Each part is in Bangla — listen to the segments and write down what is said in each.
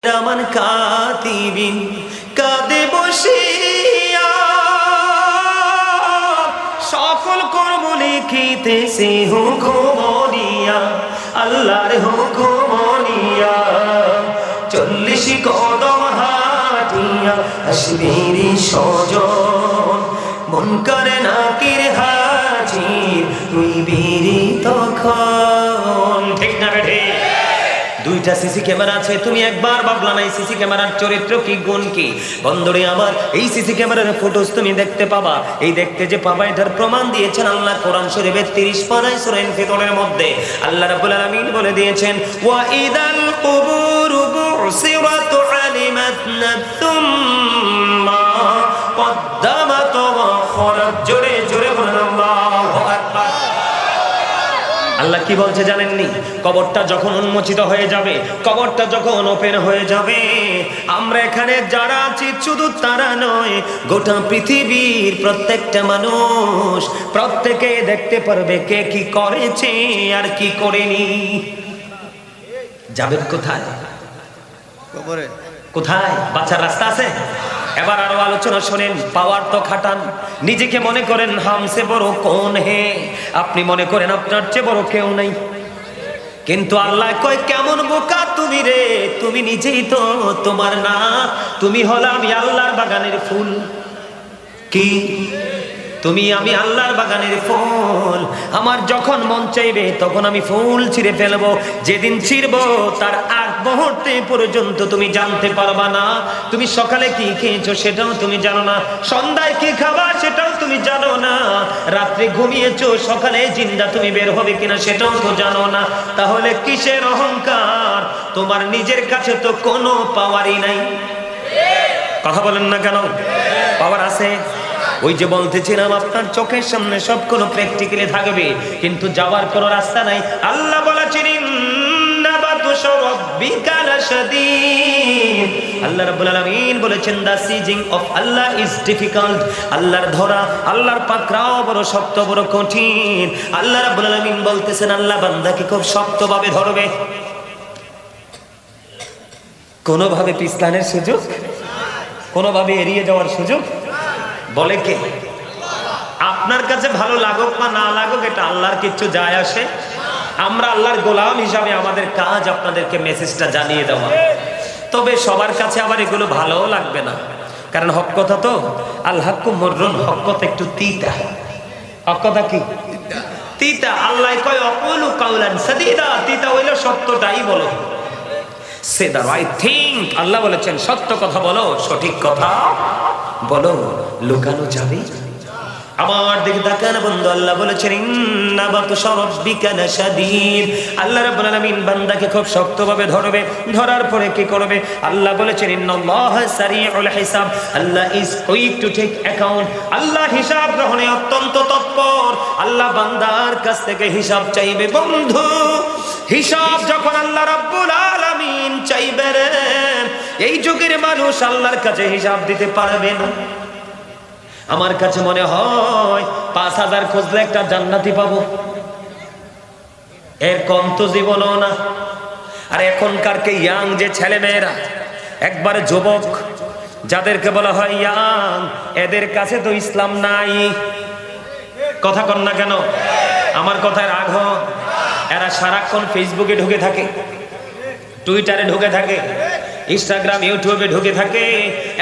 কিরামান কাতিবিন কাঁদে বসিয়া সকল কর্ম লিখিতেছে হুকুম দিয়া আল্লাহর হুকুম দিয়া 40 কদম হাঁটিয়া আসবিরি সজন মন করে নাকির হাজির তুই বিরি তখন ঠিক না বেঠে দুইটা সিসি ক্যামেরা আছে তুমি একবার ভাবলা না এই সিসি ক্যামেরার চরিত্র কি গুণ কি বন্ধুরে আমার এই সিসি ক্যামেরার ফুটেজ তুমি দেখতে পাবা এই দেখতে যে পাবা এটার প্রমাণ দিয়েছেন আল্লাহ কোরআন শরীফের 30 পারায় সূরা ইনফিতরের মধ্যে আল্লাহ রাব্বুল আলামিন বলে দিয়েছেন ওয়া ইদাল কুবুর বুসিরাত আলিমাত নাফসুম মা কদ্দামাত ওয়া খারাত জোরে জোরে বলেন আল্লাহু আকবার আল্লাহ কি বলছে জানেননি কবরটা যখন উন্মোচিত হয়ে যাবে কবরটা যখন ওপেন হয়ে যাবে আমরা এখানে যারা আছি শুধু তারা নয় গোটা পৃথিবীর প্রত্যেকটা মানুষ প্রত্যেকে দেখতে পারবে কে কি করেছে আর কি করেনি যাবেন কোথায় কবরে কোথায় বাঁচার রাস্তা আছে এবার আরো আলোচনা শুনেন পাওয়ার তো খাটান নিজেকে মনে করেন হামসে বড় কোন হে আপনি মনে করেন আপনার চেয়ে বড় কেউ নাই কিন্তু আল্লাহ কয় কেমন বোকা তুমি রে তুমি নিজেই তো তোমার না তুমি হলাম আমি আল্লাহর বাগানের ফুল কি তুমি আমি আল্লাহর বাগানের ফুল আমার যখন মন চাইবে তখন আমি ফুল ছিঁড়ে ফেলবো যেদিন ছিঁড়বো তার আগ মুহূর্তে পর্যন্ত তুমি জানতে পারবা না তুমি সকালে কি খেয়েছো সেটাও তুমি জানো না সন্ধ্যায় কি খাবা সেটাও তুমি জানো না রাত্রে ঘুমিয়েছো সকালে জিন্দা তুমি বের হবে কিনা সেটাও তো জানো না তাহলে কিসের অহংকার তোমার নিজের কাছে তো কোনো পাওয়ারই নাই কথা বলেন না কেন পাওয়ার আছে ওই যে বলতেছিলাম আপনার চোখের সামনে সব কোনো প্র্যাকটিক্যালি থাকবে কিন্তু যাওয়ার কোনো রাস্তা নাই আল্লাহ বলেছেন ইন্নাবাতুশু রাব্বিকা লাশাদীদ আল্লাহ রাব্বুল আলামিন বলেছেন the seizing of Allah is difficult আল্লাহর ধরা আল্লাহর পাকড়াও বড় শক্ত বড় কঠিন আল্লাহ রাব্বুল আলামিন বলতেছেন আল্লাহ বান্দাকে খুব শক্তভাবে ধরবে কোনোভাবে পিছলানোর সুযোগ কোনোভাবে এড়িয়ে যাওয়ার সুযোগ বলে কে আপনার কাছে ভালো লাগুক বা না লাগুক এটা আল্লাহর কিছু যায় আসে আমরা আল্লাহর গোলাম হিসাবে আমাদের কাজ আপনাদেরকে মেসেজটা জানিয়ে দেওয়া তবে সবার কাছে আবার এগুলো ভালোও লাগবে না কারণ হক কথা তো আল হাক্কু মুররুন হক কথা একটু তিতা হক কথা কি তিতা আল্লাহ কয় অকুলু কাউলান সাদীদা তিতা হইলো সত্যটাই বলো সে দ্য রাইট থিং আল্লাহ বলেছেন সত্য কথা বলো সঠিক কথা বলো লুকানো যাবে আমার দিকে তাকান বন্ধু আল্লাহ বলেছেন ইন্নাবাতুশু রাব্বিকা লাশাদীদ আল্লাহ রাব্বুল আলামিন বান্দাকে খুব শক্তভাবে ধরবে ধরার পরে কি করবে আল্লাহ বলেছেন ইন্নাল্লাহা সারিউল হিসাব Allah is quick to take account আল্লাহ হিসাব গ্রহণে অত্যন্ত তৎপর আল্লাহ বান্দার কাছ থেকে হিসাব চাইবে বন্ধু হিসাব যখন আল্লাহ রাব্বুল আলামিন চাইবে এই যুগের মানুষ আল্লাহর কাছে হিসাব দিতে পারবে না আমার কাছে মনে হয় 5000 খুঁজলে একটা জান্নাতি পাবো এর কম তো জীবনও না আর এখনকার কে ইয়াং যে ছেলে মেয়েরা একবারে যুবক যাদেরকে বলা হয় ইয়াং এদের কাছে তো ইসলাম নাই কথা কন না কেন আমার কথায় রাগ হয় এরা সারাক্ষণ ফেসবুকে ঢুকে থাকে টুইটারে ঢুকে থাকে ইনস্টাগ্রাম ইউটিউবে ঢুকে থাকে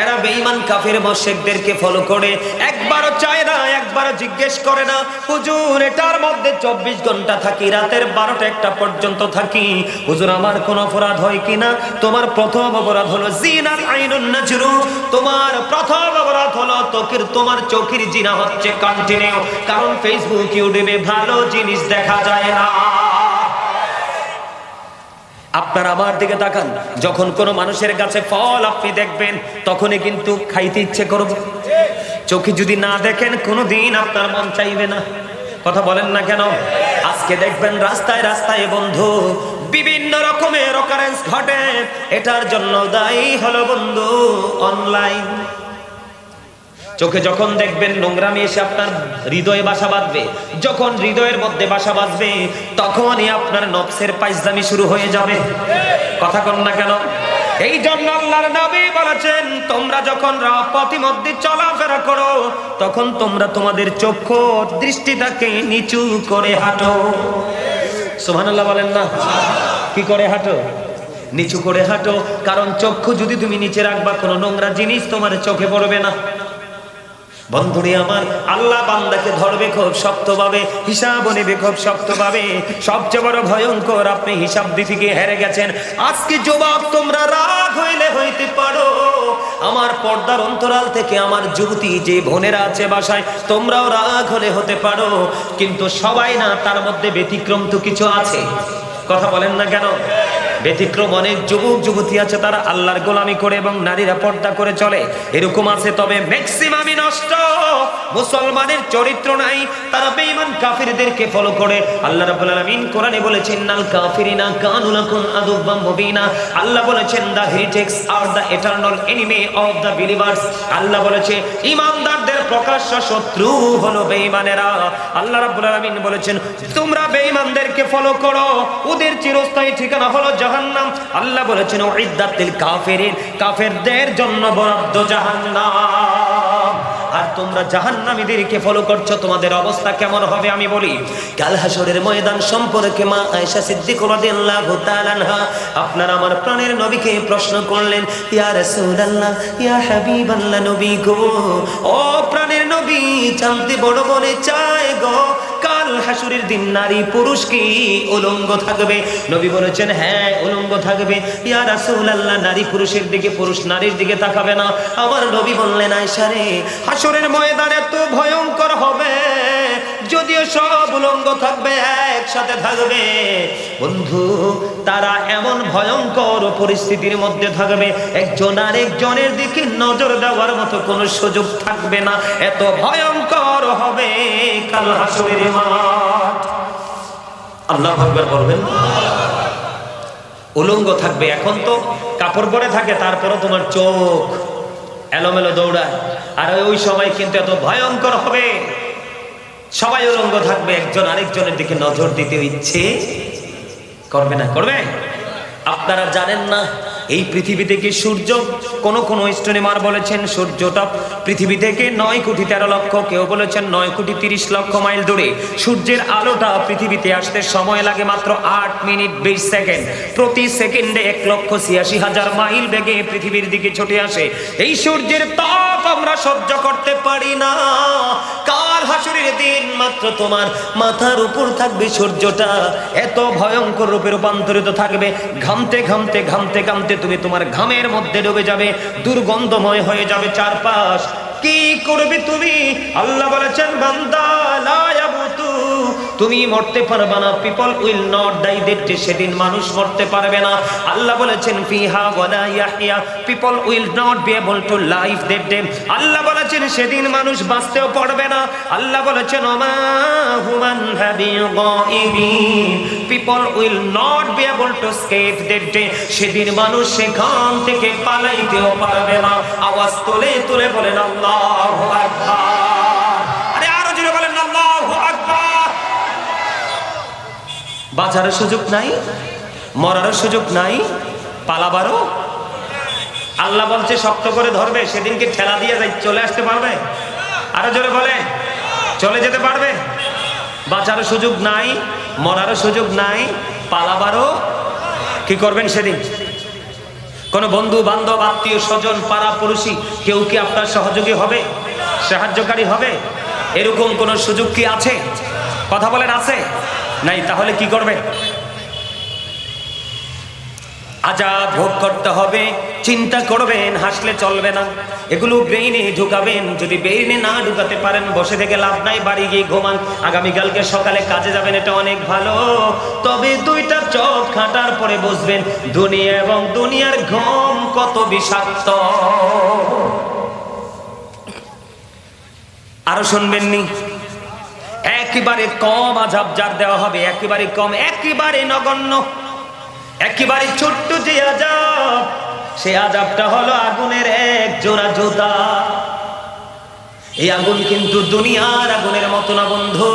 এরা বেঈমান কাফের মুশরিকদেরকে ফলো করে একবারও চায় না একবারও জিজ্ঞেস করে না হুজুর এটার মধ্যে 24 ঘন্টা থাকি রাতের 12টা 1টা পর্যন্ত থাকি হুজুর আমার কোনো অপরাধ হয় কিনা তোমার প্রথম অপরাধ হলো জিনার আইনুন নাজরু তোমার প্রথম অপরাধ হলো তোমার চোখের জিনা হচ্ছে কন্টিনিউ কারণ ফেসবুক ইউটিউবে ভালো জিনিস দেখা যায় না আপনারা আমার দিকে তাকান যখন কোনো মানুষের কাছে ফল আপনি দেখবেন তখনই কিন্তু খাইতে ইচ্ছে করবে চোখে যদি না দেখেন কোনোদিন আপনার মন চাইবে না কথা বলেন না কেন আজকে দেখবেন রাস্তায় রাস্তায় বন্ধু বিভিন্ন রকমের অকারেন্স ঘটে এটার জন্য দায়ী হলো বন্ধু অনলাইন চোখে যখন দেখবেন নোংরামি এসে আপনার হৃদয়ে বাসা বাঁধবে যখন হৃদয়ের মধ্যে বাসা বাঁধবে তখনই আপনার নফসের পাইজলামি শুরু হয়ে যাবে কথা কন না কেন এই জন্য আল্লাহর নবী বলেছেন, তোমরা যখন পথে মধ্যে চলাফেরা করো তখন তোমরা তোমাদের চক্ষু দৃষ্টিটাকে নিচু করে হাঁটো। সুবহানাল্লাহ বলেন না? কি করে হাঁটো? নিচু করে হাঁটো। কারণ চক্ষু যদি তুমি নিচে রাখবা, কোনো নোংরা জিনিস তোমার চোখে পড়বে না। বন্ধুরে আমার, আল্লাহ বান্দাকে ধরবে খুব শক্তভাবে, হিসাব নেবে খুব শক্তভাবে। সবচেয়ে বড় ভয়ঙ্কর, আপনি হিসাব দিতে গিয়ে হেরে গেছেন। আজকে যুবক তোমরা রাগ হইলে হইতে পারো, আমার পর্দার অন্তরাল থেকে আমার যুবতী যে বোনেরা আছে বাসায়, তোমরাও রাগ হলে হতে পারো, কিন্তু সবাই না, তার মধ্যে ব্যতিক্রম তো কিছু আছে। কথা বলেন না কেন? ব্যতিক্রম অনেক যুবক যুবতী আছে, তারা আল্লাহর গোলামি করে এবং নারীরা পর্দা করে চলে, এরকম আছে। তবে ম্যাক্সিমামই নষ্ট, মুসলমানের চরিত্র নাই, তারা বেঈমান কাফিরদেরকে ফলো করে। আল্লাহ রাব্বুল আলামিন কোরআনে বলেছেন, নাল কাফিরিনা কানু লাকুম আদুব্বাম মুবিনা। আল্লাহ বলেছেন, the heretics are the eternal enemy of the believers. আল্লাহ বলেছে, ঈমানদারদের প্রকাশ্য শত্রু হলো বেঈমানেরা। আল্লাহ রাব্বুল আলামিন বলেছেন, তোমরা বেঈমানদেরকে ফলো করো, ওদের চিরস্থায়ী ঠিকানা হলো জাহান্নাম। আল্লাহ বলেছেন, উইদ্দাতিল কাফিরিন, কাফেরদের জন্য বরাদ্দ জাহান্নাম। আর তোমরা জাহান্নামীদেরকে ফলো করছো, তোমাদের অবস্থা কেমন হবে আমি বলি। কাল হাসরের ময়দান সম্পর্কে মা আয়েশা সিদ্দিকা রাদিয়াল্লাহু তাআলা আনহা আপনার আমার প্রাণের নবীকে প্রশ্ন করলেন, ইয়া রাসূলুল্লাহ, ইয়া হাবিবাল্লাহ, নবী গো, ও প্রাণের নবী, জানতে বড় মনে চায় গো, কাল হাসরের দিন নারী পুরুষ কি উলঙ্গ থাকবে? নবী বলেছেন, হ্যাঁ উলঙ্গ থাকবে। ইয়া রাসূলুল্লাহ, নারী পুরুষের দিকে, পুরুষ নারীর দিকে তাকাবে না? আমার নবী বললেন, আয়েশা রে, হাসরের ময়দান এত ভয়ঙ্কর হবে, যদিও সব উলঙ্গ থাকবে, একসাথে থাকবে বন্ধু, তারা এমন ভয়ঙ্কর পরিস্থিতির মধ্যে থাকবে, একজন আরেকজনের দিকে নজর দেওয়ার মতো কোনো সুযোগ থাকবে না, এত ভয়ঙ্কর হবে কাল হাসরের মাঠ। আল্লাহু আকবার বলবেন। উলঙ্গ থাকবে। এখন তো কাপড় পরে থাকে, তারপরও তোমার চোখ এলোমেলো দৌড়ায়, আর ওই সময় কিন্তু এত ভয়ঙ্কর হবে, সবাই উলঙ্গ থাকবে, একজন আরেকজনের দিকে নজর দিতে ইচ্ছে করবে না। করবে? আপনারা জানেন না, এই পৃথিবী থেকে সূর্য, কোন স্টোনিমার বলেছেন সূর্যটা পৃথিবী থেকে 9,13,00,000, কেউ বলেছেন 9,30,00,000 মাইল দূরে। সূর্যের আলোটা পৃথিবীতে আসতে সময় লাগে মাত্র 8 মিনিট 20 সেকেন্ড। প্রতি সেকেন্ডে 1,86,000 মাইল বেগে পৃথিবীর দিকে ছুটে আসে। এই সূর্যের তাপ আমরা সহ্য করতে পারি না। কাল হাসরের দিন মাত্র তোমার মাথার উপর থাকবে সূর্যটা, এত ভয়ঙ্কর রূপে রূপান্তরিত থাকবে, ঘামতে ঘামতে ঘামতে ঘামতে তুমি তোমার ঘামের মধ্যে ডুবে যাবে, দুর্গন্ধময় হয়ে যাবে চারপাশ। কি করবে তুমি? আল্লাহ বলেছেন, বান্দা লা ইয়ামুতু, তুমি মরতে পারবে না। People will not die, that সেদিন মানুষ মরতে পারবে না। আল্লাহ বলেছেন, ফিহা ওয়ালা ইয়াহইয়া, people will not be able to live that day. Allah বলেছেন, সেদিন মানুষ বাঁচতেও পারবে না। আল্লাহ বলেছেন, ওমা হুমান হাবিগাইবিন, people will not be able to escape that day. সেদিন মানুষ সেখান থেকে পালাইতেও পারবে না। আওয়াজ তুলে তুলে বলেন আল্লাহু আকবার। আরে আরো জোরে বলেন আল্লাহু আকবার। বাঁচার সুযোগ নাই, মরার সুযোগ নাই, পালাবারও। আল্লাহ বলছে শক্ত করে ধরবে, সেদিনকে ঠেলা দিয়ে যাই চলে আসতে পারবে? আরো জোরে বলে, চলে যেতে পারবে? বাঁচার সুযোগ নাই, মরার সুযোগ নাই, পালাবারও। কি করবেন সেদিন? কোন বন্ধু বান্ধব আত্মীয় স্বজন পাড়া পড়োশি কেউ কি আপনার সহযোগী হবে, সাহায্যকারী হবে? এরকম কোন সুযোগ কি আছে? কথা বলেন, আছে? নাই। তাহলে কি করবে? আযাব ভোগ করতে হবে, চিন্তা করবেন, হাসলে চলবে না। এগুলো ব্রেইনে ঢুকাবেন। যদি ব্রেইনে না ঢুকাতে পারেন, বসে থেকে লাভ নাই, বাড়ি গিয়ে ঘুমান। আগামীকালকে সকালে কাজে যাবেন, এটা অনেক ভালো। তবে 2টা চোখ খাটার পরে বুঝবেন দুনিয়া এবং দুনিয়ার ঘুম কত বিষাক্ত। আরো শুনবেন নি? একেবারে কম আযাব যার দেওয়া হবে, একেবারে কম, একেবারে নগণ্য, একেবারে ছোট্ট যে আযাব, সে আযাবটা হলো আগুনের এক জোড়া জুতা। এই আগুন কিন্তু দুনিয়ার আগুনের মতো না বন্ধু,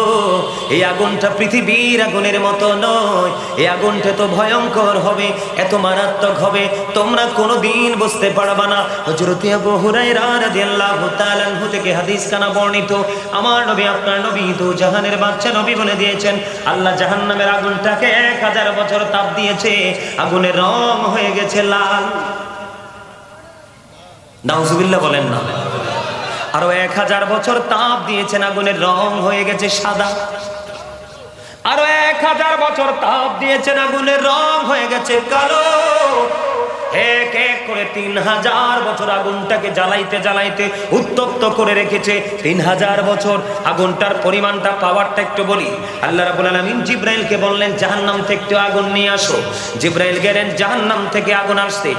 এই আগুনটা পৃথিবীর আগুনের মতো নয়। এই আগুনটা তো ভয়ঙ্কর হবে, এত মারাত্মক হবে, তোমরা কোনোদিন বুঝতে পারবা না। হযরত আবু হুরায়রা রাদিয়াল্লাহু তাআলা আনহু থেকে হাদিস কানা বর্ণিত, আমার নবী আপনার নবী তো জাহানের বাদশা নবী বলে দিয়েছেন, আল্লাহ জাহান্নামের আগুনটাকে 1000 বছর তাপ দিয়েছে, আগুনের রং হয়ে গেছে লাল। নাউজুবিল্লাহ বলেন না। আরো 1000 বছর তাপ দিয়েছেন, আগুনের রং হয়ে গেছে সাদা। আরো 1000 বছর তাপ দিয়েছেন, আগুনের রং হয়ে গেছে কালো। এক এক করে 3000 বছর আগুনটাকে জ্বালাইতে জ্বালাইতে উত্তপ্ত করে রেখেছে। 3000 বছর আগুনটার পরিমাণটা, পাওয়ারটা একটু বলি। আল্লাহ রাব্বুল আলামিন জিবরাইলকে বললেন জাহান্নাম থেকে একটু আগুন নিয়ে আসো। জিবরাইল গেলেন, জাহান্নাম থেকে আগুন আসছে।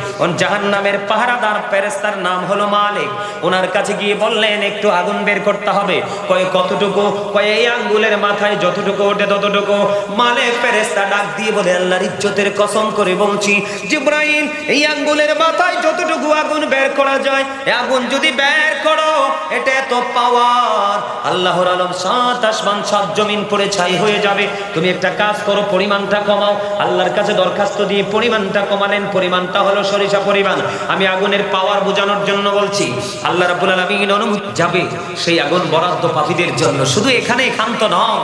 জাহান্নামের পাহারাদার ফেরেশতার নাম হলো মালিক। ওনার কাছে গিয়ে বললেন একটু আগুন বের করতে হবে। কয় কতটুকু? কয় এই আঙ্গুলের মাথায় যতটুকু ওঠে ততটুকু। মালিক ফেরেশতা ডাক দিয়ে বলে আল্লাহর ইজ্জতের কসম করে বলছি জিবরাইল, এই আঙ্গুলের মাথায় যতটুকু আগুন বের করা যায়, আগুন যদি বের করো, এটা এত পাওয়ার, আল্লাহর আলম 7 আসমান 7 জমিন পড়ে ছাই হয়ে যাবে। তুমি একটা কাজ করো, পরিমাণটা কমাও। আল্লাহর কাছে দরখাস্ত দিয়ে পরিমাণটা কমালেন, পরিমাণটা হলো সরিষা পরিমাণ। আমি আগুনের পাওয়ার বোঝানোর জন্য বলছি। আল্লাহ রাব্বুল আলামিন অনুমতি যাবে সেই আগুন বরাদ্দ পাপীদের জন্য। শুধু এখানে ক্ষান্ত নয়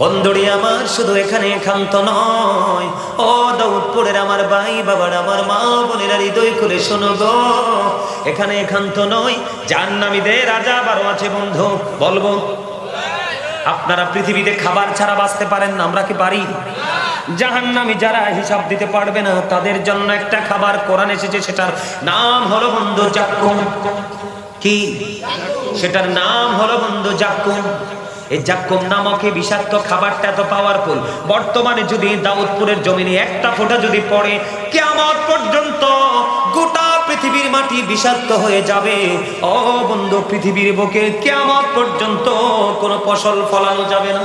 বন্ধুরি আমার, শুধু এখানে ক্ষান্ত নয়। ও দাউদপুরের আমার ভাই বাবার, আমার মা বোনেরা হৃদয় খুলে শোনো গো, এখানে ক্ষান্ত নয়। জাহান্নামীদের আযাব আরো আছে বন্ধু, বলবো। আপনারা পৃথিবীতে খাবার ছাড়া বাঁচতে পারেন না, আমরা কি পারি? জাহান্নামী যারা হিসাব দিতে পারবে না, তাদের জন্য একটা খাবার কোরআন এসেছে, সেটার নাম হলো বন্ধু জাক্কুম। কি? সেটার নাম হলো বন্ধু জাক্কুম। এই জাক্কুম নামক এই বিষাক্ত খাবারটা এত পাওয়ারফুল, বর্তমানে যদি দাউদপুরের জমিনে একটা ফোঁটা যদি পড়ে, কিয়ামত পর্যন্ত গোটা পৃথিবীর মাটি বিষাক্ত হয়ে যাবে। ও বন্ধু, পৃথিবীর বুকে কিয়ামত পর্যন্ত কোনো ফসল ফলানো যাবে না।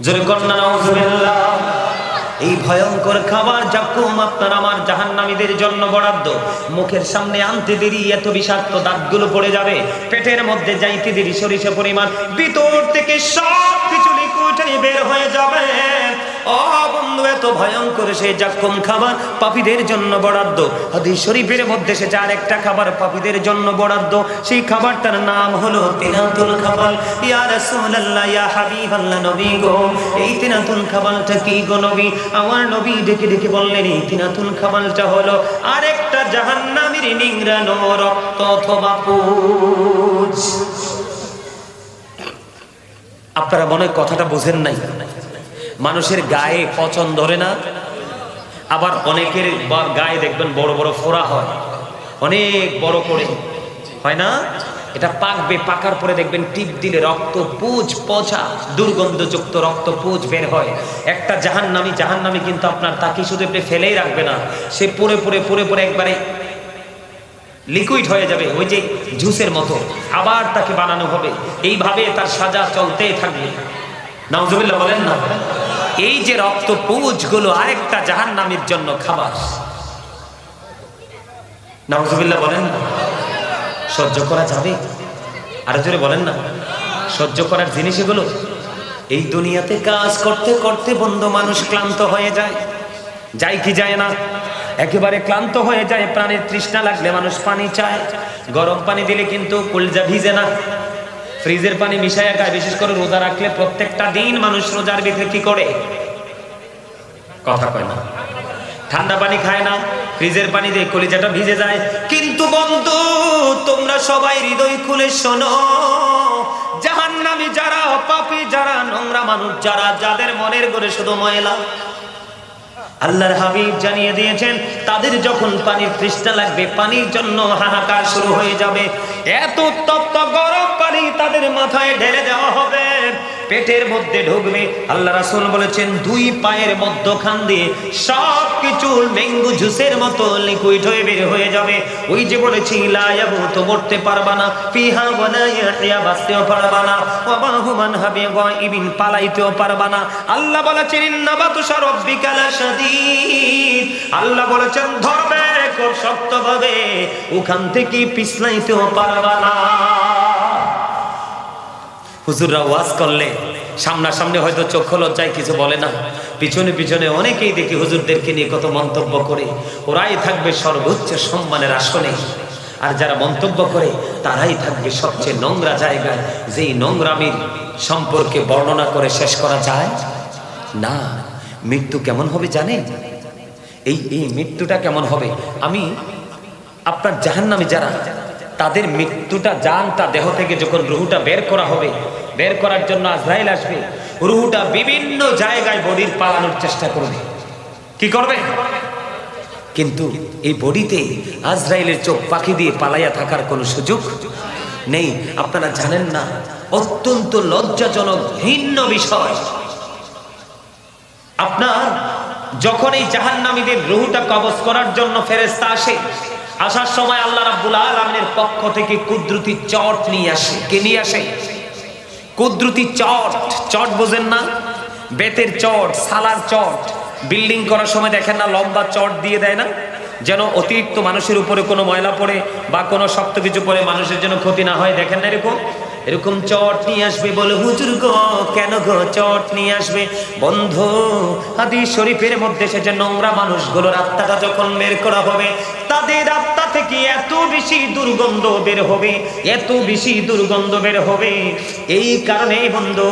জোরে কন্যা নাউজুবিল্লাহ। এই ভয়ঙ্কর খাবার জাক্কুম আপনার আমার জাহান্নামীদের জন্য বরাদ্দ। মুখের সামনে আনতে দেরি এত বিষাক্ত দাঁতগুলো পড়ে যাবে, পেটের মধ্যে যাইতে দেরি সরিষা পরিমাণ, ভিতর থেকে সব কিছু লিকুইড বের হয়ে যাবে। ও বন্ধু, এত ভয়ঙ্কর সেই জাক্কুম খাবার পাপীদের জন্য বরাদ্দ। হাদিস শরীফের মধ্যে সে যার একটা খাবার পাপীদের জন্য বরাদ্দ, সেই খাবারটার নাম হলো তিনাতুল খাবার। ইয়া রাসূলুল্লাহ, ইয়া হাবিবাল্লাহ, নবী গো, এই তিনাতুল খাবারটা কি গো নবী? আমার নবী ডেকে ডেকে বললেন এই তিনাতুল খাবারটা হলো আরেকটা জাহান্নামীর নিংড়ানো রক্ত অথবা পুঁজ। আপনারা মনে হয় কথাটা বোঝেন নাই। মানুষের গায়ে পচন ধরে না, আবার অনেকের গায়ে দেখবেন বড় বড় ফোড়া হয়, অনেক বড় করে হয় না? এটা পাকবে, পাকার পরে দেখবেন টিপ দিলে রক্ত পুঁজ, পচা দুর্গন্ধযুক্ত রক্ত পুঁজ বের হয়। একটা জাহান্নামী কিন্তু আপনার তাকে শুধু আপনি ফেলেই রাখবে না, সে পরে পরে পরে পরে একবারে লিকুইড হয়ে যাবে, ওই যে জুসের মতো, আবার তাকে বানানো হবে। এইভাবে তার সাজা চলতেই থাকবে। নাউজুবিল্লাহ বলেন না। এই যে রক্ত পুঁজ গুলো আরেকটা জাহান্নামীর জন্য খাবার। নাউজুবিল্লাহ বলেন না। সহ্য করা যাবে? আরো জোরে বলেন না। সহ্য করার জিনিস এগুলো। এই দুনিয়াতে কাজ করতে করতে বন্ধু মানুষ ক্লান্ত হয়ে যায়, যায় কি যায় না? একেবারে ক্লান্ত হয়ে যায়। প্রাণের তৃষ্ণা লাগলে মানুষ পানি চায়। গরম পানি দিলে কিন্তু কলজা ভিজে না, ফ্রিজের পানি মিশাইয়া খায়। বিশেষ করে রোজা রাখলে প্রত্যেকটা দিন মানুষ রোজার ভিতরে কি করে? কথা কয় না। ঠান্ডা পানি খায় না, ফ্রিজের পানি দিয়ে কলিজাটা ভিজে যায়। কিন্তু বন্ধু, তোমরা সবাই হৃদয় খুলে শোনো, জাহান্নামী যারা, পাপী যারা, নোংরা মানুষ যারা, যাদের মনের করে শুধু ময়লা, আল্লাহর হাবিব জানিয়ে দিয়েছেন তাদের যখন পানির তৃষ্ণা লাগবে, পানির জন্য হাহাকার শুরু হয়ে যাবে। এত তপ্ত গরম পানি তাদের মাথায় ঢেলে দেওয়া হবে, পেটের মধ্যে ঢুকবে। আল্লাহ রাসূল বলেছেন 2 পায়ের মধ্যখান দিয়ে সব কিছু ম্যাঙ্গো জুসের মতো লিকুইড হয়ে বের হয়ে যাবে। ওই যে বলেছি লা ইয়াবুতু, মরতে পারবা না, ফিহা ওয়ালা ইয়াহইয়া, বাঁচতেও পারবা না, ওয়া বাহুমান হাবি গায়বিন, পালাইতেও পারবা না। আল্লাহ বলেছেন ইন্না বাতুশা রাব্বিকা লাশাদীদ, আল্লাহ বলেছেন ধরবে খুব শক্তভাবে, ওখান থেকে পিছলাইতেও পারবা না। হুজুররা ওয়াজ করলে সামনাসামনি হয়তো চক্ষু লজ্জায় কিছু বলে না, পিছনে পিছনে অনেকেই দেখি হুজুরদেরকে নিয়ে কত মন্তব্য করে। ওরাই থাকবে সর্বোচ্চ সম্মানের আসনে, আর যারা মন্তব্য করে তারাই থাকবে সবচেয়ে নোংরা জায়গায়, যেই নোংরামির সম্পর্কে বর্ণনা করে শেষ করা যায় না। মৃত্যু কেমন হবে জানেন? এই মৃত্যুটা কেমন হবে, আমি আপনার জাহান্নামী যারা, তাদের মৃত্যুটা, জানটা দেহ থেকে যখন রুহুটা বের করা হবে, বের করার জন্য আজরাইল আসবে, রুহুটা বিভিন্ন জায়গায় বডির পালানোর চেষ্টা করবে। কি করবে? কিন্তু এই বডিতে আজরাইলের চোখ পাখি দিয়ে পালাইয়া থাকার কোনো সুযোগ নেই। আপনারা জানেন না, অত্যন্ত লজ্জাজনক ভিন্ন বিষয়, আপনার যখন এই জাহান্নামীদের রুহুটা কবজ করার জন্য ফেরেশতা আসে, আসার সময় আল্লাহ রাব্বুল আলামিনের পক্ষ থেকে কুদরতি চট নিয়ে আসে। কে নিয়ে আসে? কুদরতি চট। চট বোঝেন না? বেতের চট, সালার চট। বিল্ডিং করার সময় দেখেন না, লম্বা চট দিয়ে দেয় না, যেন অতিরিক্ত মানুষের উপরে কোনো ময়লা পড়ে বা কোনো শক্ত কিছু পড়ে মানুষের যেন ক্ষতি না হয়। দেখেন না এরকম চট নিয়ে আসবে। বলে হুজুর গো, কেন গো চট নিয়ে আসবে? বন্ধু, হাদিস শরীফের মধ্যে এসেছে, নোংরা মানুষগুলোর আত্মাটা যখন বের করা হবে, তাদের আত্মা থেকে এত বেশি দুর্গন্ধ বের হবে, এত বেশি দুর্গন্ধ বের হবে। এই কারণে বন্ধু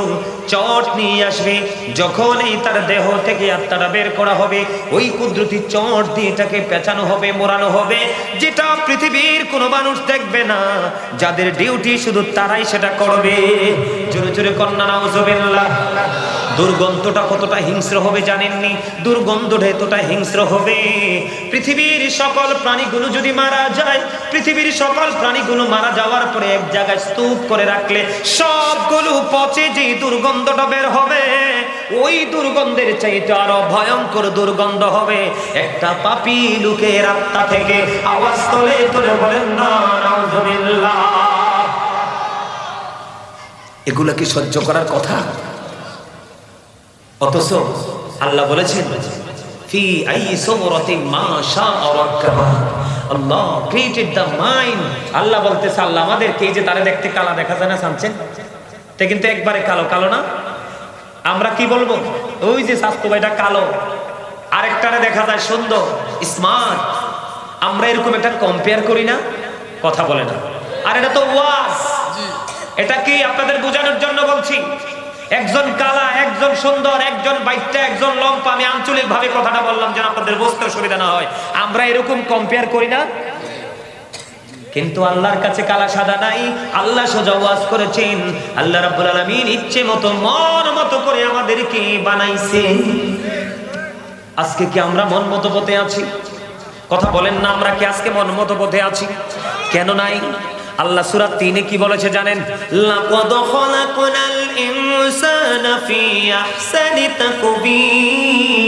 চট নিয়ে আসবে। যখন এই তার দেহ থেকে আত্মাটা বের করা হবে, ওই কুদরতি চট দিয়ে এটাকে পেঁচানো হবে, মোড়ানো হবে, যেটা পৃথিবীর কোনো মানুষ দেখবে না। যাদের ডিউটি শুধু তারাই সেটা করবে। জোরে জোরে কন্যা নাউজুবিল্লাহ। দুর্গন্ধটা কতটা হিংস্র হবে জানেননি? দুর্গন্ধটা এতটা হিংস্র হবে, পৃথিবীর সকল প্রাণীগুলো যদি মারা যায়, পৃথিবীর সকল প্রাণীগুলো মারা যাওয়ার পরে এক জায়গায় স্তূপ করে রাখলে সবগুলো পচে যে দুর্গন্ধটা বের হবে, ওই দুর্গন্ধের চাইতে আরো ভয়ঙ্কর দুর্গন্ধ হবে। একটা পাপী লোকের আত্মা থেকে আওয়াজ তোলে তোলে বলেন না নাউজুবিল্লাহ। এগুলা কি সহ্য করার কথা? অথচ আল্লাহ বলেছেন ফি আই সুরাতিন মা শাআ রাক্কাবা। আল্লাহ ক্রিয়েটেড দ্য মাইন্ড। আল্লাহ বলতেছে, আল্লাহ আমাদেরকে, এই যে তারে দেখতে কালা দেখা যায় না, জানছেন? তে কিন্তু একবারে কালো কালো না। আমরা কি বলবো? ওই যে স্বাস্থ্য ভাইটা কালো, আরেকটারে দেখা যায় সুন্দর, স্মার্ট। আমরা এরকম একটা কম্পেয়ার করি না, কথা বলে না। আর এটা তো ওয়াজ, এটা কি আপনাদের বোঝানোর জন্য বলছি। একজন কালা, একজন সুন্দর, একজন বাইটটা, একজন লম্পা। আমি আঞ্চলিক ভাবে কথাটা বললাম যেন আপনাদের বুঝতে অসুবিধা না হয়। আমরা এরকম কম্পেয়ার করি না, কিন্তু আল্লাহর কাছে কালা সাদা নাই। আল্লাহ সোজা ওয়াজ করেছেন। আল্লাহ রাব্বুল আলামিন ইচ্ছে মতো মন মতো করে আমাদেরকে বানাইছে। আজকে কি আমরা মন মতো পথে আছি? কথা বলেন না, আমরা কি আজকে মন মতো পথে আছি? কেন নাই? আল্লাহ সূরা 3-এ কি বলেছে জানেন? লাকাদ খালাকনাল ইনসানা ফি আহসানি তাকবীর।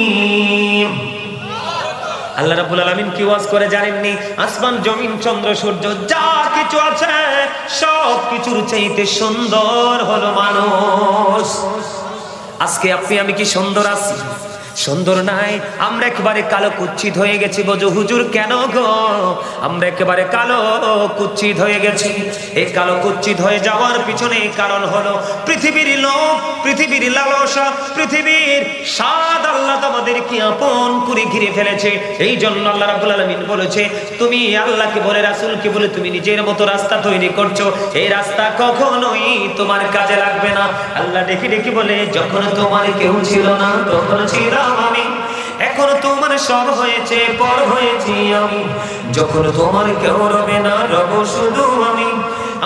আল্লাহ রাব্বুল আলামিন কি ওয়াজ করে জানেননি? আসমান, জমিন, চন্দ্র, সূর্য যা কিছু আছে সব কিছুর চাইতে সুন্দর হলো মানুষ। আজকে আপনি আমি কি সুন্দর আছি? সুন্দর নাই। আমরা একেবারে কালো কুচ্ছিত হয়ে গেছি। বোঝো হুজুর কেন গো? আমরা একেবারে কালো কুচ্ছিত হয়ে গেছি। এই কালো কুচ্ছিত হয়ে যাওয়ার পিছনে কারণ হলো পৃথিবীর লোভ, পৃথিবীর লালসা, পৃথিবীর স্বাদ আল্লাহ তোমাদেরকে আপন করে ঘিরে ফেলেছে। এই জন্য আল্লাহ রাব্বুল আলামিন বলেছে, তুমি আল্লাহকে বলে, রাসূলকে বলে তুমি নিজের মতো রাস্তা তৈরি করছো, এই রাস্তা কখনোই তোমার কাজে লাগবে না। আল্লাহ ডেকে ডেকে বলে, যখন তোমার কেউ ছিল না তখন ছিলাম আমি, এখন তোমার সব হয়েছে, পর হয়েছি আমি। যখন তোমার কেউ রবে না, রব শুধু আমি।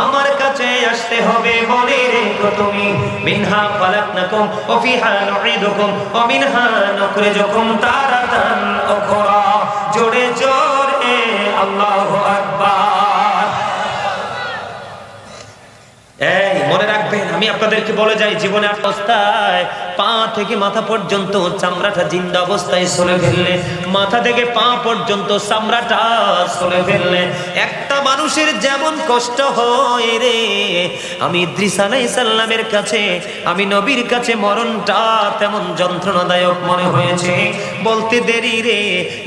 আমার কাছে আসতে হবে, মনে রেখো তুমি। মিনহা খালাকনাকুম ওয়া ফিহা নুঈদুকুম ওয়া মিনহা নুখরিজুকুম তারাতান উখরা। জোরে জোরে আল্লাহু আকবার। এই মনে রাখবেন, আমি আপনাদেরকে বলে যাই, জীবনে অবস্থায় পা থেকে মাথা পর্যন্ত চামড়াটা জিন্দা অবস্থায় ছুলে ফেললে, মাথা থেকে পা পর্যন্ত চামড়াটা ছুলে ফেললে। একটা মানুষের যেমন কষ্ট হয় রে, আমি ইদ্রিস আলাইহিস সালামের কাছে, আমি নবীর কাছে মরণটা তেমন যন্ত্রণাদায়ক মনে হয়েছে। বলতে দেরি রে,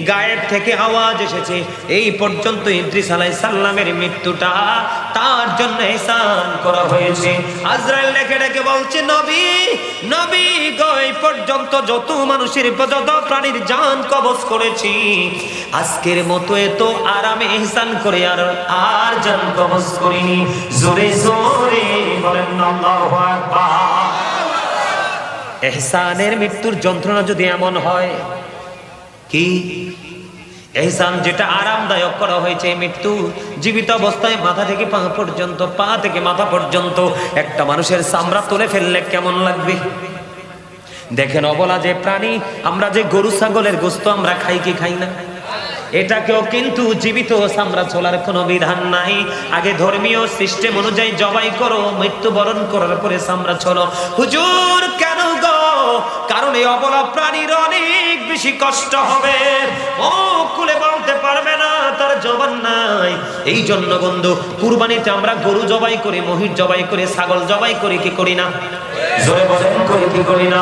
গায়েব থেকে আওয়াজ এসেছে এই পর্যন্ত ইদ্রিস আলাইহিস সালামের মৃত্যুটা তার জন্য ihsan করা হয়েছে। আজরাইল ডেকে ডেকে বলছে, নবী নবী গো, এই পর্যন্ত যত মানুষের যত প্রাণীর জান কবজ করেছি, আজকের মতো এত আরামে ihsan করে আর জান কবজ করিনি। জোরে জোরে বলেন আল্লাহু আকবার। ihsaনের মৃত্যুর যন্ত্রণা যদি এমন হয়, কি ihsan যেটা আরামদায়ক করা হয়েছে, মৃত্যু জীবিত অবস্থায় মাথা থেকে পা পর্যন্ত, পা থেকে মাথা পর্যন্ত একটা মানুষের চামড়া তুলে ফেললে কেমন লাগবে? দেখেন অবলা যে প্রাণী, আমরা যে গরু ছাগলের গোশত আমরা খাই কি খাই না, এটাকেও কিন্তু জীবিত চামড়া ছোলার কোনো বিধান নাই। আগে ধর্মীয় সিস্টেম অনুযায়ী জবাই করো, মৃত্যুবরণ করার পরে চামড়া ছোলো। হুজুর কেন গো? কারণ এই অবলা প্রাণীর অনেক বেশি কষ্ট হবে, ও খুলে বলতে পারবে না, তার জবান নাই। এই জন্য বন্ধু, কুরবানিতে আমরা গরু জবাই করি, মহিষ জবাই করি, ছাগল জবাই করি কি করি না? জোরে বলেন, করি কি করি না?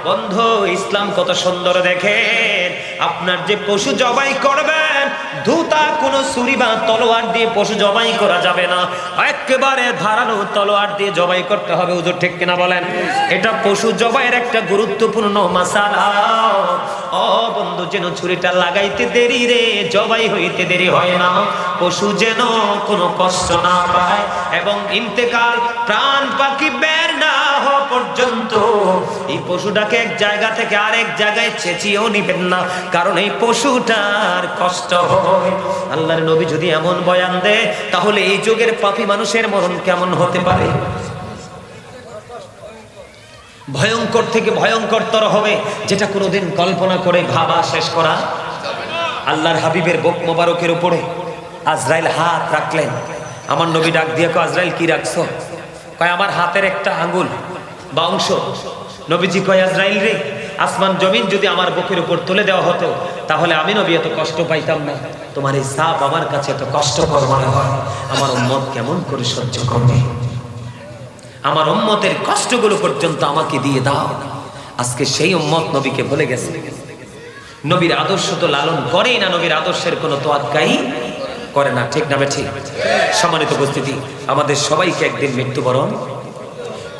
বন্ধু, ইসলাম কত সুন্দর দেখেন। আপনার যে পশু জবাই করবেন, ধুতা কোনো ছুরি বা তলোয়ার দিয়ে পশু জবাই করা যাবে না, একেবারে ধারালো তলোয়ার দিয়ে জবাই করতে হবে। হুজুর ঠিক কিনা বলেন? এটা পশু জবাইয়ের একটা গুরুত্বপূর্ণ মাসালা। ও বন্ধু, যেন ছুরিটা লাগাইতে দেরি রে, জবাই হইতে দেরি হয় না, পশু যেন কোনো কষ্ট না পায়, এবং ইন্তেকাল প্রাণ পাখি বের না হওয়া পর্যন্ত এই পশুটাকে এক জায়গা থেকে আরেক জায়গায় চেঁচিয়েও নিবেন না, কারণ এই পশুটার কষ্ট হয়। আল্লাহর নবী যদি এমন বয়ান দেয়, তাহলে এই যুগের পাপী মানুষের মরণ কেমন হতে পারে? ভয়ঙ্কর থেকে ভয়ঙ্করতর হবে, যেটা কোনোদিন কল্পনা করে ভাবা শেষ করা। আল্লাহর হাবিবের বুক মোবারকের উপরে আজরাইল হাত রাখলেন। আমার নবী ডাক দিয়ে কয়, আজরাইল কি রাখছো? কয়, আমার হাতের একটা আঙ্গুল বা অংশ। নবীজি কয়, আজরাইল রে, আসমান জমিন যদি আমার বুকের উপর তুলে দেওয়া হতো, তাহলে আমি নবী এত কষ্ট পাইতাম না। তোমার এই সাপ আমার কাছে এত কষ্টকর মনে হয়, আমার উম্মত কেমন করে সহ্য করবে? আমার উম্মতের কষ্টগুলো পর্যন্ত আমাকে দিয়ে দাও। আজকে সেই উম্মত নবীকে ভুলে গেছে। নবীর আদর্শ তো লালন করেই না, নবীর আদর্শের কোনো তোয়াক্কাই করে না। ঠিক না ঠিক? সম্মানিত উপস্থিতি, আমাদের সবাইকে একদিন মৃত্যুবরণ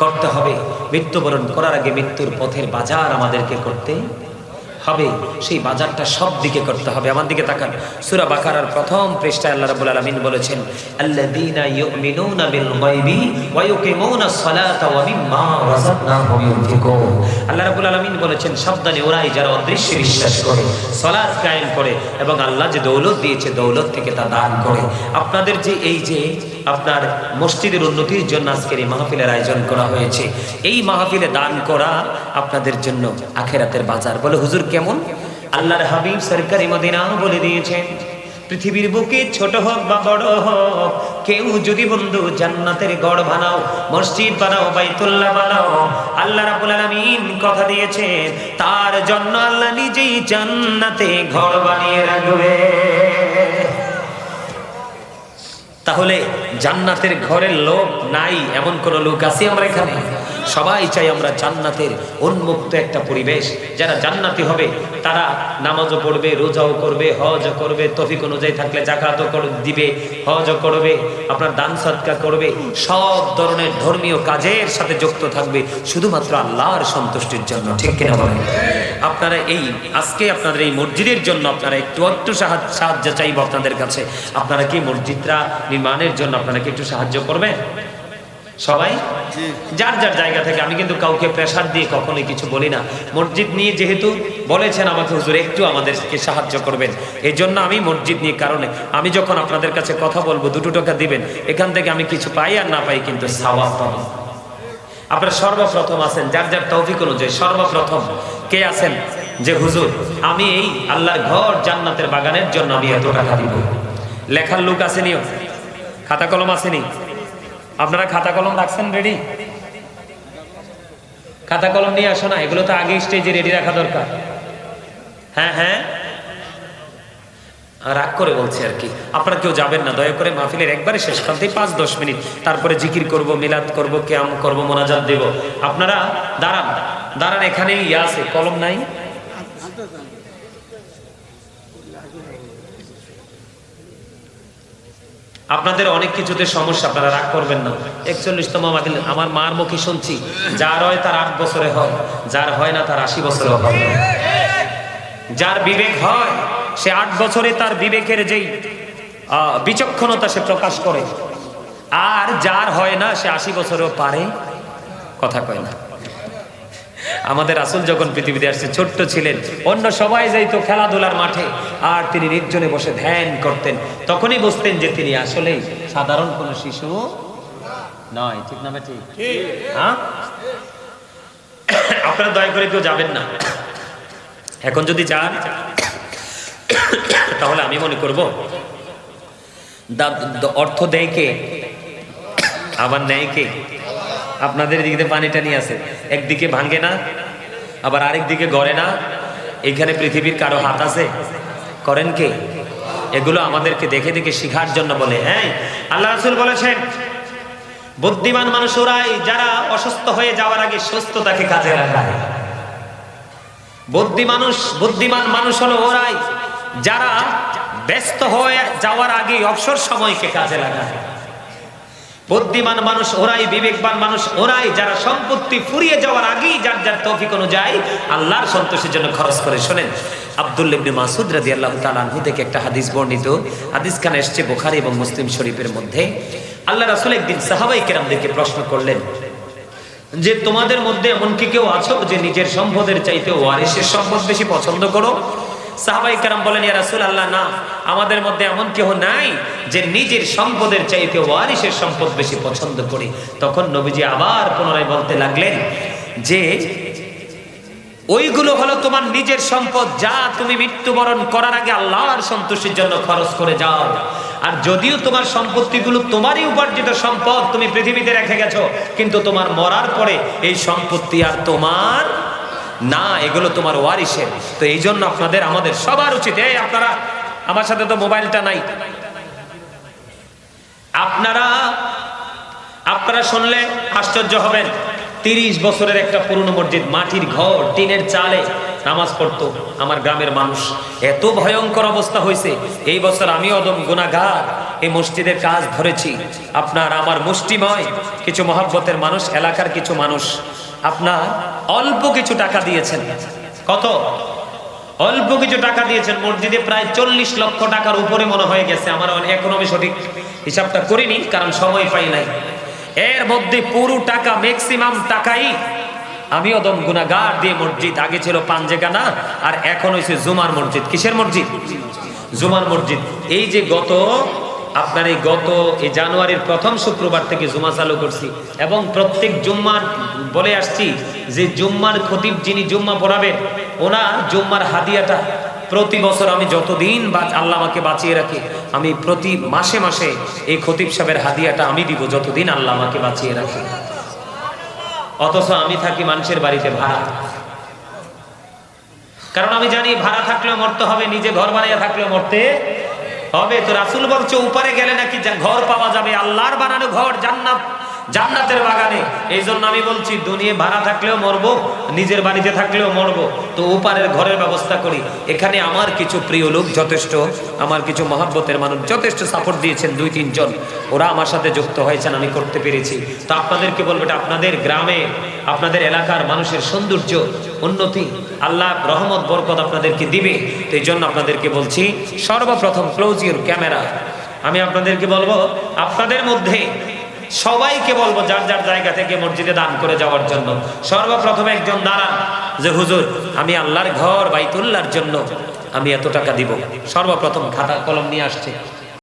করতে হবে। মৃত্যুবরণ করার আগে মৃত্যুর পথের বাজার আমাদেরকে করতে হবে। সেই বাজারটা সব দিকে করতে হবে। আমার দিকে তাকান, সূরা বাকারার প্রথম পৃষ্ঠায় আল্লাহ রাব্বুল আলামিন বলেছেন, আল্লাযীনা ইউমিনুনা বিল গায়বি ওয়া ইউকিমুনাস সালাতা ওয়া মিম্মা রাযাকনাহুম ইউনফিকুন। আল্লাহ রাব্বুল আলামিন বলেছেন, সাবধানে ওরাই যারা অদৃশ্যে বিশ্বাস করে, সালাত কায়েম করে, এবং আল্লাহ যে দৌলত দিয়েছে দৌলত থেকে তা দান করে। আপনাদের যে এই যে আপনার মসজিদের উন্নতির জন্য আজকের এই মাহফিলের আয়োজন করা হয়েছে, এই মাহফিলে দান করা আপনাদের জন্য আখিরাতের বাজার। বলে হুজুর কেমন? আল্লাহর হাবিব সরকারি মদিনা বলে দিয়েছেন, পৃথিবীর বুকে ছোট হোক বা বড় হোক, কেউ যদি বন্ধু জান্নাতের গড় বানাও, মসজিদ বানাও, বাইতুল্লাহ বানাও, আল্লাহ রাব্বুল আলামিন কথা দিয়েছেন তার জন্য আল্লাহ নিজেই জান্নাতে ঘর বানিয়ে রাখবে। তাহলে জান্নাতের ঘরের লোক নাই এমন কোন লোক আছে আমরা এখানে? সবাই চাই আমরা জান্নাতের উন্মুক্ত একটা পরিবেশ। যারা জান্নাতি হবে তারা নামাজও পড়বে, রোজাও করবে, হজও করবে, তৌফিক অনুযায়ী থাকলে যাকাতও দিবে, হজও করবে, আপনার দান সদকা করবে, সব ধরনের ধর্মীয় কাজের সাথে যুক্ত থাকবে, শুধুমাত্র আল্লাহর সন্তুষ্টির জন্য। ঠিক কিনা বলেন? আপনারা এই আজকে আপনাদের এই মসজিদের জন্য আপনারা একটু সাহায্য চাইব আপনাদের কাছে। আপনারা কি মসজিদটা নির্মাণের জন্য আপনারা কি একটু সাহায্য করবেন? সবাই যার যার জায়গা থেকে। আমি কিন্তু কাউকে প্রেসার দিয়ে কখনোই কিছু বলি না। মসজিদ নিয়ে যেহেতু বলেছেন আমাকে হুজুর একটু আমাদেরকে সাহায্য করবেন, এই জন্য আমি মসজিদ নিয়ে কারণে আমি যখন আপনাদের কাছে কথা বলবো 2 টাকা দিবেন, এখান থেকে আমি কিছু পাই আর না পাই কিন্তু সওয়াব পাবো। আপনারা সর্বপ্রথম আছেন যার যার তৌফিক অনুযায়ী। সর্বপ্রথম কে আছেন যে হুজুর আমি এই আল্লাহর ঘর জান্নাতের বাগানের জন্য আমি এত টাকা দিব? লেখার লোক আসেনিও, খাতা কলম আসেনি? আপনারা খাতা কলম রাখছেন রেডি? খাতা কলম নিয়ে আসো না, এগুলো তো আগে স্টেজে রেডি রাখা দরকার। হ্যাঁ হ্যাঁ, রাগ করে বলছি আর কি। আপনারা কেউ যাবেন না দয়া করে, মাহফিলের একবারে শেষ প্রান্তে 5-10 মিনিট, তারপরে জিকির করব, মিলাদ করব, কিয়াম করব, মোনাজাত দেব। আপনারা দাঁড়ান দাঁড়ান, এখানেই ইয়ে আছে, কলম নাই? আপনাদের অনেক কিছুতে সমস্যা, আপনারা রাগ করবেন না। 41তম মাহফিল, আমার মার মুখে শুনছি, যার হয় তার 8 বছরে হয়, যার হয় না তার 80 বছরে হয়। যার বিবেক হয় সে 8 বছরে তার বিবেকের যেই বিচক্ষণতা সে প্রকাশ করে, আর যার হয় না সে 80 বছরেও পারে কথা কয় না। আমাদের রাসূল যখন পৃথিবীতে আসছে ছোট্ট ছিলেন, অন্য সবাই যাইতো খেলাধুলার মাঠে, আর তিনি নির্জনে বসে ধ্যান করতেন। তখনই বুঝতেন যে তিনি আসলে সাধারণ কোনো শিশু নয়। ঠিক না ঠিক? হ্যাঁ, আপনারা দয়া করে কেউ যাবেন না। এখন যদি যান তাহলে আমি মনে করব অর্থ দেয় কে, আবার নেয় কে? আপনাদের দিকে পানিটা নিয়ে আছে, একদিকে ভাঙে না আবার আরেক দিকে গড়ে না। এখানে পৃথিবীর কারো হাত আছে? করেন কে? এগুলো আমাদেরকে দেখে দেখে শিখার জন্য বলে। হ্যাঁ, আল্লাহ রাসূল বলেছেন বুদ্ধিমান মানুষ ওরাই যারা অসুস্থ হয়ে যাওয়ার আগে সুস্থতাকে কাজে লাগায়। বুদ্ধিমান মানুষ হলো ওরাই যারা ব্যস্ত হয়ে যাওয়ার আগে অবসর সময়কে কাজে লাগায়। বুদ্ধিমান মানুষ ওরাই, বিবেকবান মানুষ ওরাই যারা সম্পত্তি ফুরিয়ে যাওয়ার আগেই যার যার তৌফিক অনুযায়ী আল্লাহর সন্তোষের জন্য খরচ করে। শোনেন, আব্দুল্লাহ ইবনে মাসউদ রাদিয়াল্লাহু তাআলা আনহু থেকে একটা হাদিস বর্ণিত, হাদিসখানে এসেছে বুখারী এবং মুসলিম শরীফের মধ্যে। আল্লাহ রাসূল একদিন সাহাবায়ে কেরামদেরকে প্রশ্ন করলেন যে তোমাদের মধ্যে এমন কি কেউ আছো যে নিজের সম্পদের চাইতে ওয়ারিসের সম্পদ বেশি পছন্দ করো? সাহাবায়ে কেরাম বলেন, ইয়া রাসূলুল্লাহ, না, আমাদের মধ্যে এমন কেউ নাই যে নিজের সম্পদের চাইতে ওয়ারিসের সম্পদ বেশি পছন্দ করি। তখন নবীজি আবার পুনরায় বলতে লাগলেন যে ওইগুলো হলো তোমার নিজের সম্পদ যা তুমি মৃত্যুবরণ করার আগে আল্লাহর সন্তুষ্টির জন্য খরচ করে যাও। আর যদিও তোমার সম্পত্তিগুলো তোমারই উপার্জিত সম্পদ, তুমি পৃথিবীতে রেখে গেছো, কিন্তু তোমার মরার পরে এই সম্পত্তি আর তোমার না, এগুলো তোমার ওয়ারিসের। তো এই জন্য আপনাদের আমাদের সবার উচিত, এই আপনারা আমার সাথে তো মোবাইলটা নাই, আপনারা শুনলে আশ্চর্য হবেন। 30 বছরের একটা পুরনো মসজিদ, মাটির ঘর, টিনের চালে নামাজ পড়তো আমার গ্রামের মানুষ। এত ভয়ঙ্কর অবস্থা হয়েছে, এই বছর আমি অদম গুনাহগার এই মসজিদের কাজ ধরেছি। আপনার আমার মুষ্টিময় কিছু মহব্বতের মানুষ, এলাকার কিছু মানুষ আপনার অল্প কিছু টাকা দিয়েছেন। কত? অল্প কিছু টাকা দিয়েছেন। মসজিদে প্রায় 40 লক্ষ টাকার উপরে মনে হয়ে গেছে। আমার এখনো আমি সঠিক হিসাবটা করিনি, কারণ সময় পাই নাই। এর মধ্যে পুরো টাকা, ম্যাক্সিমাম টাকাই আমি অদম গুনাহগার দিয়ে মসজিদ, আগে ছিল পাঞ্জেগানা আর এখন হয়েছে জুমার মসজিদ। কিসের মসজিদ? জুমার মসজিদ। এই যে গত জানুয়ারির প্রথম শুক্রবার থেকে জুমা চালু করছি এবং প্রত্যেক জুম্মার বলে আসছি যে জুম্মার খতিব যিনি জুম্মা পড়াবেন ওনার জুম্মার হাদিয়াটা প্রতি বছর আমি যতদিন আল্লাহ আমাকে বাঁচিয়ে রাখে, আমি প্রতি মাসে মাসে এই খতিব সাহেবের হাদিয়াটা আমি দিব যতদিন আল্লাহ আমাকে বাঁচিয়ে রাখে। অথচ আমি থাকি মানুষের বাড়িতে ভাড়া, কারণ আমি জানি ভাড়া থাকলেও মরতে হবে, নিজে ঘর বানাইয়া থাকলেও মরতে হবে। তো রাসূল বলছে উপরে গেলে নাকি ঘর পাওয়া যাবে, আল্লাহর বানানো ঘর, জান্নাতের বাগানে। এই জন্য আমি বলছি দুনিয়া ভাড়া থাকলেও মরবো, নিজের বাড়িতে থাকলেও মরবো, তো উপারের ঘরের ব্যবস্থা করি। এখানে আমার কিছু প্রিয় লোক যথেষ্ট, আমার কিছু মহব্বতের মানুষ যথেষ্ট সাপোর্ট দিয়েছেন, 2-3 জন, ওরা আমার সাথে যুক্ত হয়েছেন, আমি করতে পেরেছি। তো আপনাদেরকে বলবো এটা আপনাদের গ্রামে, আপনাদের এলাকার মানুষের সৌন্দর্য, উন্নতি, আল্লাহ রহমত বরকত আপনাদেরকে দিবে। তো এই জন্য আপনাদেরকে বলছি সর্বপ্রথম ক্লোজ ইউর ক্যামেরা। আমি আপনাদেরকে বলবো আপনাদের মধ্যে সবাইকে বলবো যার যার জায়গা থেকে মসজিদে দান করে যাওয়ার জন্য। সর্বপ্রথম একজন দাঁড়ান যে হুজুর আমি আল্লাহর ঘর বাইতুল্লাহর জন্য আমি এত টাকা দিব। সর্বপ্রথম খাতা কলম নিয়ে আসছে।